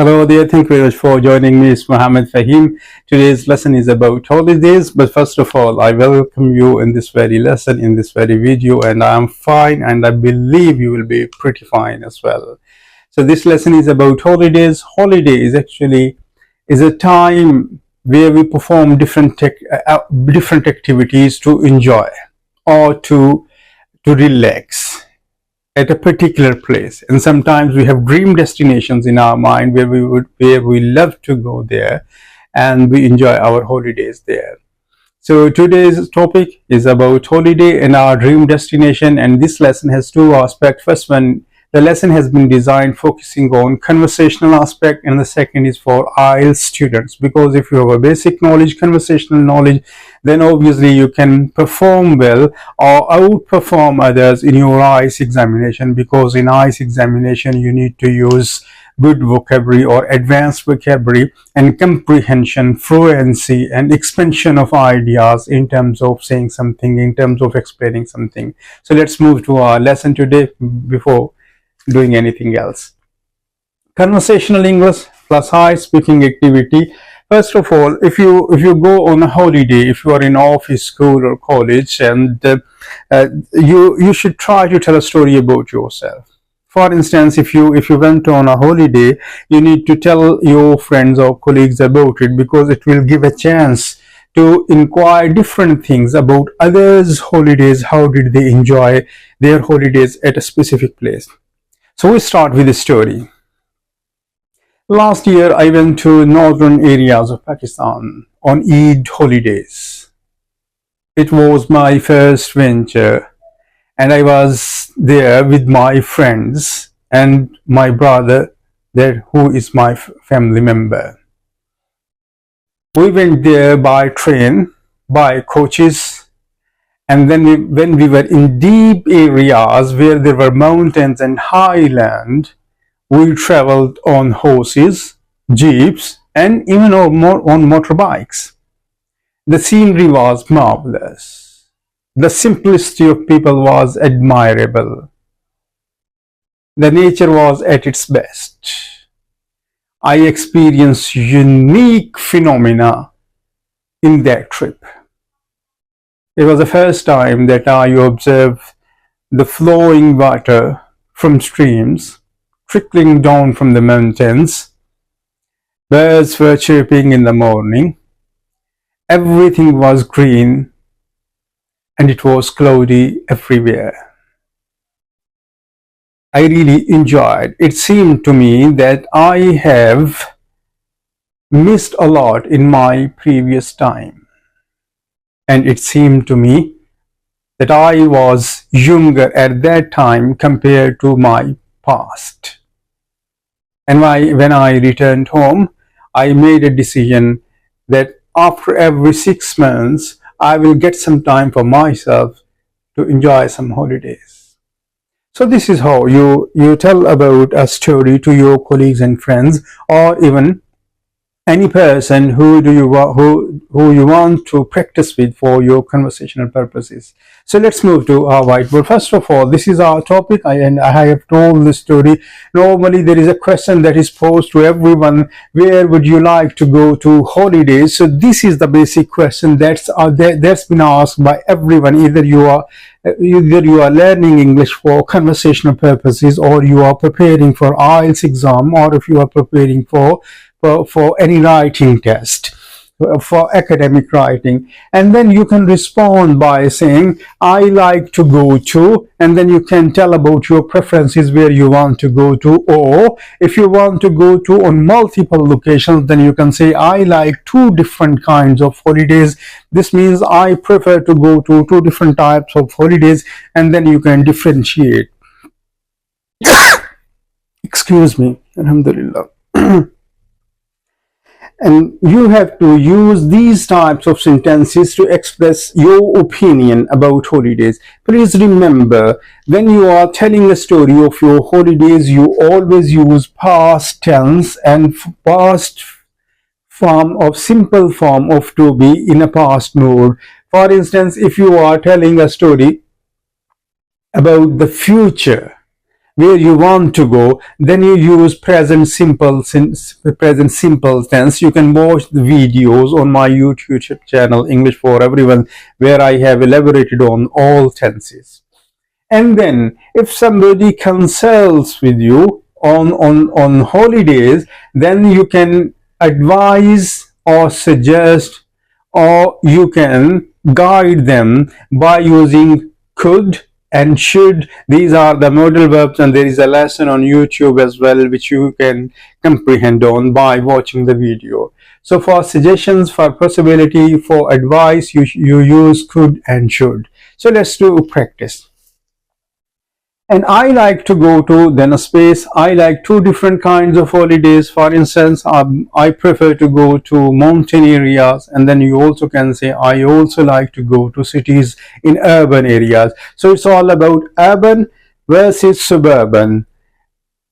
Hello there, thank you very much for joining me. It's Mohammed Fahim. Today's lesson is about holidays, but first of all, I welcome you in this very lesson, in this very video, and I am fine and I believe you will be pretty fine as well. So this lesson is about holidays. Holiday is actually a time where we perform different activities to enjoy or to relax at a particular place, and sometimes we have dream destinations in our mind where we love to go there and we enjoy our holidays there. So today's topic is about holiday and our dream destination, and this lesson has two aspects. First one, the lesson has been designed focusing on conversational aspect, and the second is for IELTS students, because if you have a basic knowledge, conversational knowledge, then obviously you can perform well or outperform others in your IELTS examination, because in IELTS examination you need to use good vocabulary or advanced vocabulary and comprehension, fluency and expansion of ideas in terms of saying something, in terms of explaining something. So let's move to our lesson today before doing anything else. Conversational English plus high speaking activity. First of all, if you go on a holiday, if you are in office, school or college, and you should try to tell a story about yourself. For instance, if you went on a holiday, you need to tell your friends or colleagues about it, because it will give a chance to inquire different things about others' holidays. How did they enjoy their holidays at a specific place? So we start with a story. Last year, I went to northern areas of Pakistan on Eid holidays. It was my first venture, and I was there with my friends and my brother, there who is my family member. We went there by train, by coaches, and then when we were in deep areas where there were mountains and highland, we traveled on horses, jeeps, and even on motorbikes. The scenery was marvelous. The simplicity of people was admirable. The nature was at its best. I experienced unique phenomena in that trip. It was the first time that I observed the flowing water from streams trickling down from the mountains. Birds were chirping in the morning. Everything was green, and it was cloudy everywhere. I really enjoyed. It seemed to me that I have missed a lot in my previous time. And it seemed to me that I was younger at that time compared to my past. And when I returned home, I made a decision that after every 6 months, I will get some time for myself to enjoy some holidays. So this is how you tell about a story to your colleagues and friends, or even any person who you want to practice with for your conversational purposes. So let's move to our whiteboard. First of all, this is our topic, and I have told the story. Normally there is a question that is posed to everyone: where would you like to go to holidays? So this is the basic question that's been asked by everyone. Either you are learning English for conversational purposes, or you are preparing for IELTS exam, or if you are preparing for any writing test, for academic writing. And then you can respond by saying, I like to go to, and then you can tell about your preferences where you want to go to. Or if you want to go to on multiple locations, then you can say, I like 2 different kinds of holidays. This means I prefer to go to 2 different types of holidays, and then you can differentiate. Excuse me. Alhamdulillah. And you have to use these types of sentences to express your opinion about holidays. Please remember, when you are telling a story of your holidays, you always use past tense and past form of simple form of to be in a past mode. For instance, if you are telling a story about the future, where you want to go, then you use present simple tense. You can watch the videos on my YouTube channel, English for Everyone, where I have elaborated on all tenses. And then if somebody consults with you on holidays, then you can advise or suggest, or you can guide them by using could and should. These are the modal verbs, and there is a lesson on YouTube as well which you can comprehend on by watching the video. So for suggestions, for possibility, for advice, you use could and should. So let's do practice. And I like to go to then a space. I like two different kinds of holidays. For instance, I prefer to go to mountain areas, and then you also can say I also like to go to cities in urban areas. So it's all about urban versus suburban,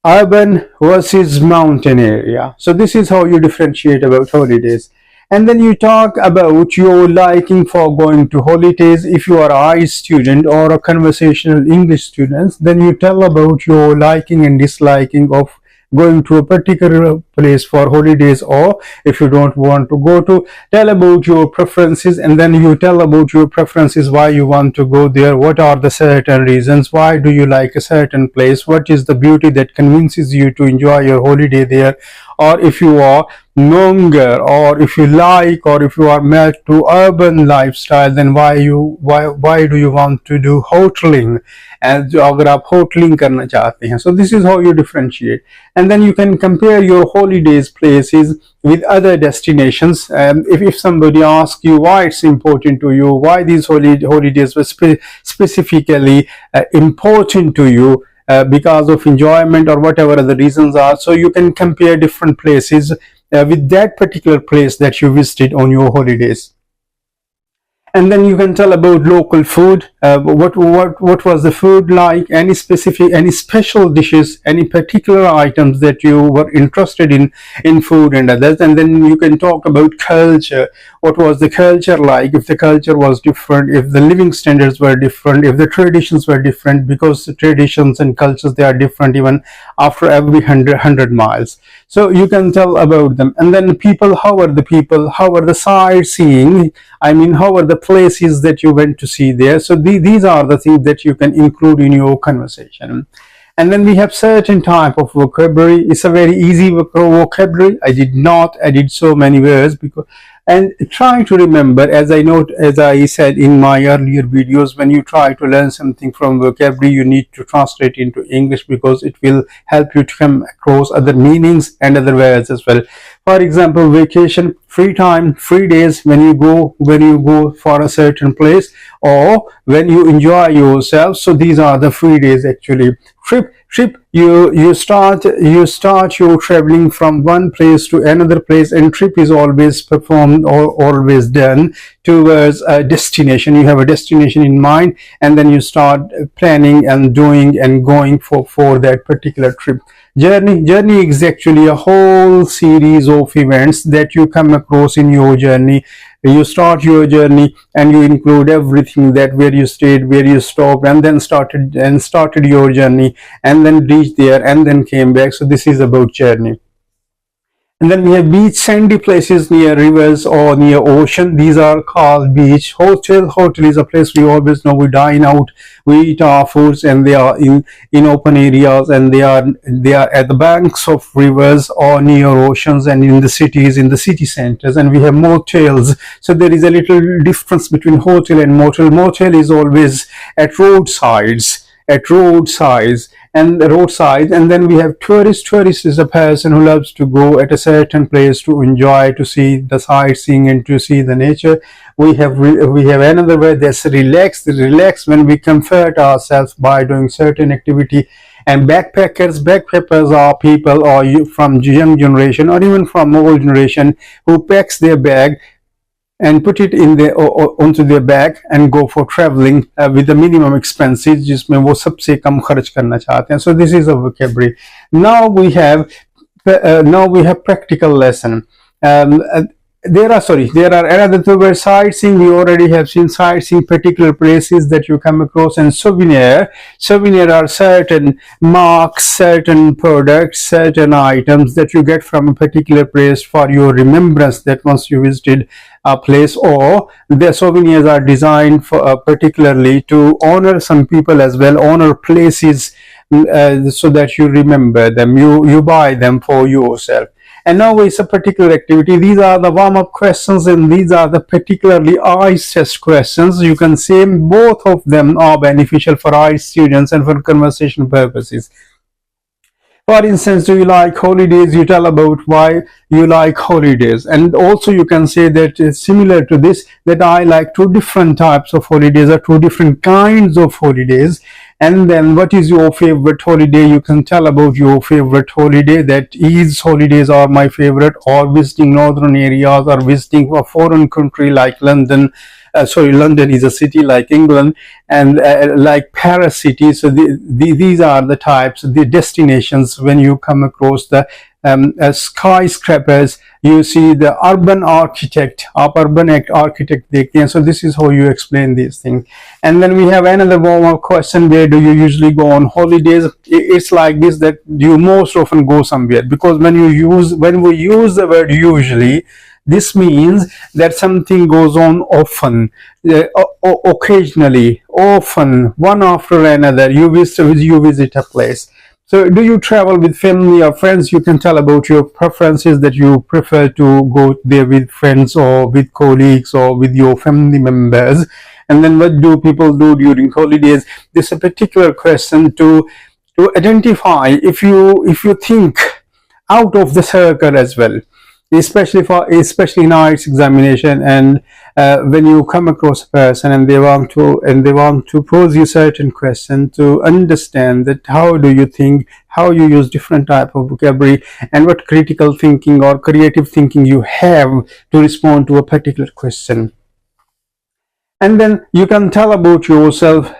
urban versus mountain area. So this is how you differentiate about holidays. And then you talk about your liking for going to holidays. If you are an IELTS student or a conversational English student, then you tell about your liking and disliking of going to a particular place for holidays, or if you don't want to go to, tell about your preferences, and then you tell about your preferences, why you want to go there, what are the certain reasons, why do you like a certain place, what is the beauty that convinces you to enjoy your holiday there. Or if you are longer, or if you like, or if you are married to urban lifestyle, then why do you want to do hoteling, and अगर आप hoteling करना चाहते हैं. So this is how you differentiate. And then you can compare your holidays places with other destinations. If somebody asks you why it's important to you, why these holidays were specifically important to you, because of enjoyment or whatever the reasons are, so you can compare different places with that particular place that you visited on your holidays. And then you can tell about local food. What was the food like? Any special dishes, any particular items that you were interested in food and others. And then you can talk about culture. What was the culture like? If the culture was different, if the living standards were different, if the traditions were different, because the traditions and cultures, they are different even after every 100 miles. So you can tell about them. And then people, how are the sightseeing? I mean, how are the places that you went to see there? So these are the things that you can include in your conversation. And then we have certain type of vocabulary. It's a very easy vocabulary. I did not edit so many words, because, and try to remember, as I said in my earlier videos, when you try to learn something from vocabulary, you need to translate into English, because it will help you to come across other meanings and other words as well. For example, vacation, free time, free days, when you go for a certain place, or when you enjoy yourself. So these are the free days actually. Trip, you start your traveling from one place to another place, and trip is always performed or always done towards a destination. You have a destination in mind, and then you start planning and doing and going for that particular trip. Journey is actually a whole series of events that you come across in your journey. You start your journey and you include everything, that where you stayed, where you stopped, and then started your journey, and then reached there, and then came back. So this is about journey. And then we have beach, sandy places near rivers or near ocean. These are called beach. Hotel is a place we always know. We dine out, we eat our foods, and they are in open areas, and they are at the banks of rivers or near oceans, and in the cities, in the city centers. And we have motels. So there is a little difference between hotel and motel. Motel is always at roadsides, and then we have tourist is a person who loves to go at a certain place to enjoy, to see the sightseeing and to see the nature. We have another word, that's relax when we comfort ourselves by doing certain activity. And backpackers are people, or you from young generation or even from old generation, who packs their bag and put it in onto their bag and go for traveling with the minimum expenses, जिसमें वो सबसे कम खर्च करना चाहते हैं. So this is a vocabulary. Now we have practical lesson. there are another two were sightseeing. We already have seen sightseeing, particular places that you come across, and souvenir are certain marks, certain products, certain items that you get from a particular place for your remembrance that once you visited a place, or the souvenirs are designed for particularly to honor some people as well, honor places, so that you remember them, you buy them for yourself. And now it's a particular activity. These are the warm-up questions, and these are the particularly IELTS test questions. You can say both of them are beneficial for IELTS students and for conversation purposes. For instance, do you like holidays? You tell about why you like holidays. And also you can say that it's similar to this, that I like two different types of holidays or two different kinds of holidays. And then what is your favorite holiday? You can tell about your favorite holiday, that these holidays are my favorite, or visiting northern areas, or visiting a foreign country like London. London is a city like England, and like Paris city. So these are the types, the destinations. When you come across the skyscrapers, you see the urban architect देखते हैं. So this is how you explain these things. And then we have another warm-up question: where do you usually go on holidays? It's like this, that you most often go somewhere, because when we use the word usually, this means that something goes on often, occasionally, often, one after another. You visit a place. So do you travel with family or friends? You can tell about your preferences, that you prefer to go there with friends or with colleagues or with your family members. And then what do people do during holidays? This is a particular question to identify if you think out of the circle as well, especially in IELTS examination. And when you come across a person and they want to pose you certain question to understand that how do you think, how you use different type of vocabulary, and what critical thinking or creative thinking you have to respond to a particular question. And then you can tell about yourself.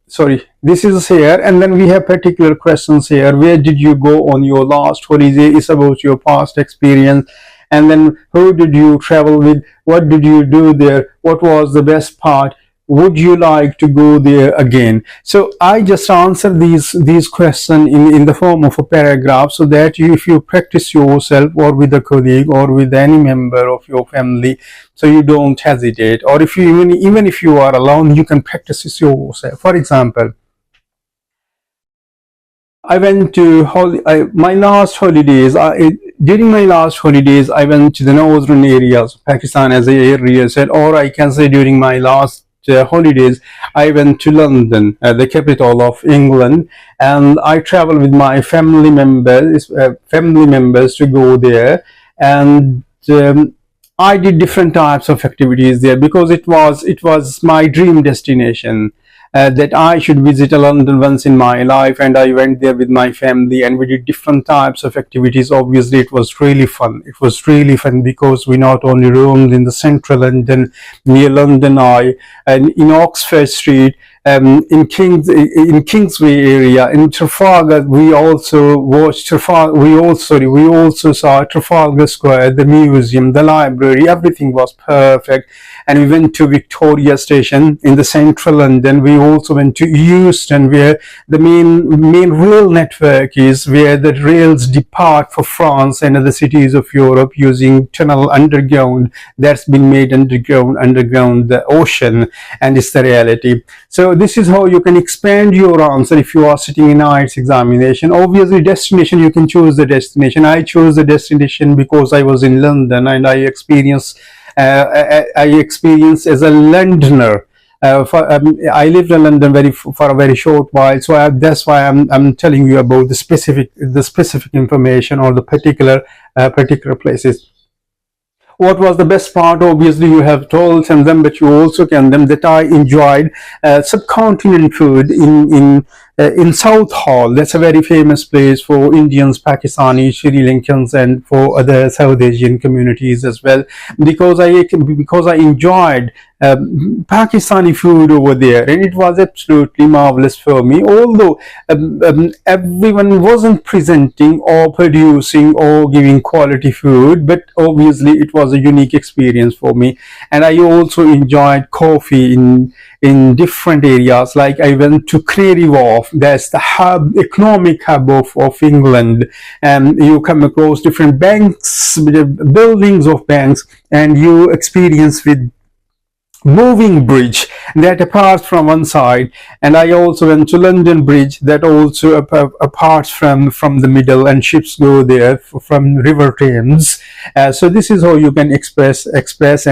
Sorry, this is here, and then we have particular questions here. Where did you go on your last holiday? It's about your past experience. And then who did you travel with? What did you do there? What was the best part? Would you like to go there again? So I just answer these questions in the form of a paragraph, so that if you practice yourself, or with a colleague, or with any member of your family, so you don't hesitate. Or if you even if you are alone, you can practice this yourself. For example, I went to my last holidays. During my last holidays, I went to the northern areas of Pakistan, as I earlier said, or I can say during my last holidays, I went to London, the capital of England, and I traveled with my family members to go there. And I did different types of activities there, because it was my dream destination. That I should visit London once in my life, and I went there with my family, and we did different types of activities. Obviously, it was really fun. It was really fun because we not only roamed in the central London, near London Eye, and in Oxford Street, in Kingsway area, in Trafalgar. We also saw Trafalgar Square, the museum, the library. Everything was perfect. And we went to Victoria Station in the central London. We also went to Euston, where the main rail network is, where the rails depart for France and other cities of Europe using tunnel underground that's been made underground the ocean, and it's the reality. So this is how you can expand your answer if you are sitting in IELTS examination. Obviously, destination, you can choose the destination. I chose the destination because I was in London, and I experienced as a Londoner. I lived in London for a very short while, so that's why I'm telling you about the specific information, or the particular places. What was the best part? Obviously, you have told them, but you also can them that I enjoyed subcontinent food in in South Hall. That's a very famous place for Indians, Pakistanis, Sri Lankans, and for other South Asian communities as well. Because I enjoyed Pakistani food over there, and it was absolutely marvelous for me. Although everyone wasn't presenting or producing or giving quality food, but obviously it was a unique experience for me. And I also enjoyed coffee in different areas. Like I went to Canary Wharf. That's the economic hub of England, and you come across different banks, buildings of banks, and you experience with moving bridge that apart from one side. And I also went to London Bridge, that also apart from the middle, and ships go there from River Thames. So this is how you can express express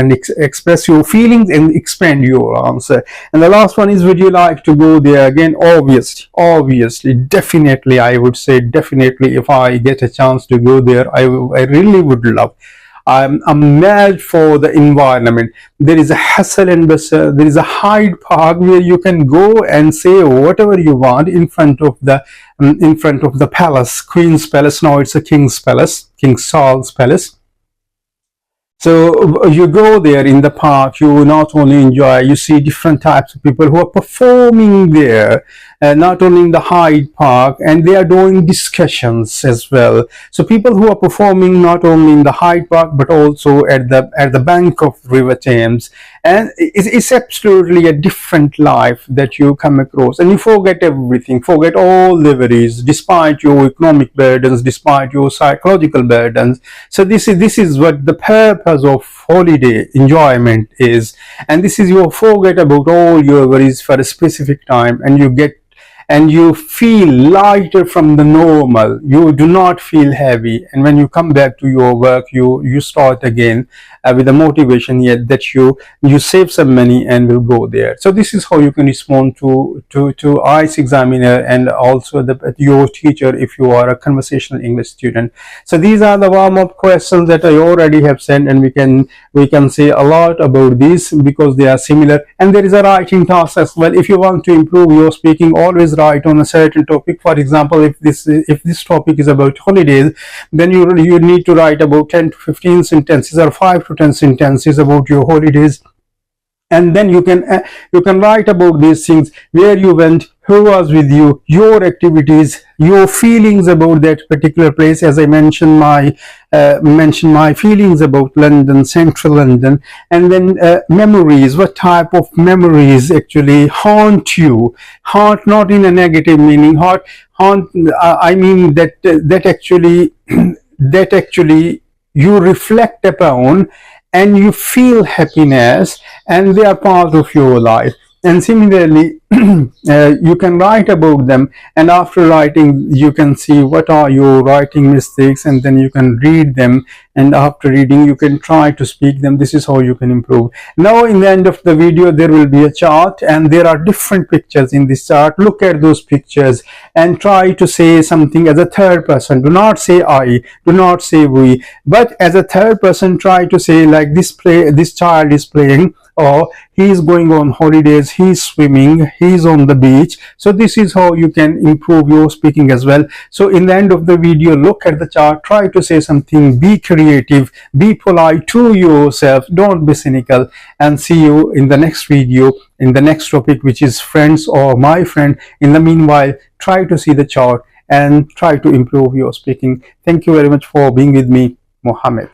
your feelings and expand your answer. And the last one is, would you like to go there again? Obviously, definitely, I would say definitely. If I get a chance to go there, I really would love. I'm mad for the environment. There is a hustle and bustle. There is a Hyde Park where you can go and say whatever you want in front of the palace, Queen's Palace. Now it's a King's Palace, King Charles Palace. So you go there in the park, you not only enjoy, you see different types of people who are performing there, not only in the Hyde Park, and they are doing discussions as well. So people who are performing not only in the Hyde Park, but also at the bank of River Thames. And it's absolutely a different life that you come across, and you forget everything, forget all the worries, despite your economic burdens, despite your psychological burdens. So this is what the purpose of holiday enjoyment is, and this is you forget about all your worries for a specific time, and you feel lighter from the normal. You do not feel heavy, and when you come back to your work, you start again with the motivation yet that you save some money and will go there. So this is how you can respond to IELTS examiner and also your teacher if you are a conversational English student. So these are the warm-up questions that I already have sent, and we can say a lot about these because they are similar. And there is a writing task as well. If you want to improve your speaking, always write on a certain topic. For example, if this topic is about holidays, then you need to write about 10 to 15 sentences or 5 to 10 sentences about your holidays. And then you can write about these things, where you went, who was with you, your activities, your feelings about that particular place. As I mentioned my feelings about London, central London. And then memories, what type of memories actually haunt you. Haunt not in a negative meaning, haunt I mean that actually you reflect upon and you feel happiness, and they are part of your life. And similarly, you can write about them, and after writing you can see what are your writing mistakes, and then you can read them, and after reading you can try to speak them. This is how you can improve. Now in the end of the video there will be a chart, and there are different pictures in this chart. Look at those pictures and try to say something as a third person. Do not say I, do not say we, but as a third person try to say like this child is playing, or he is going on holidays, he is swimming, he is on the beach. So this is how you can improve your speaking as well. So in the end of the video, look at the chart, try to say something, be creative, be polite to yourself, don't be cynical, and see you in the next video, in the next topic, which is friends or my friend. In the meanwhile, try to see the chart and try to improve your speaking. Thank you very much for being with me, Mohammed.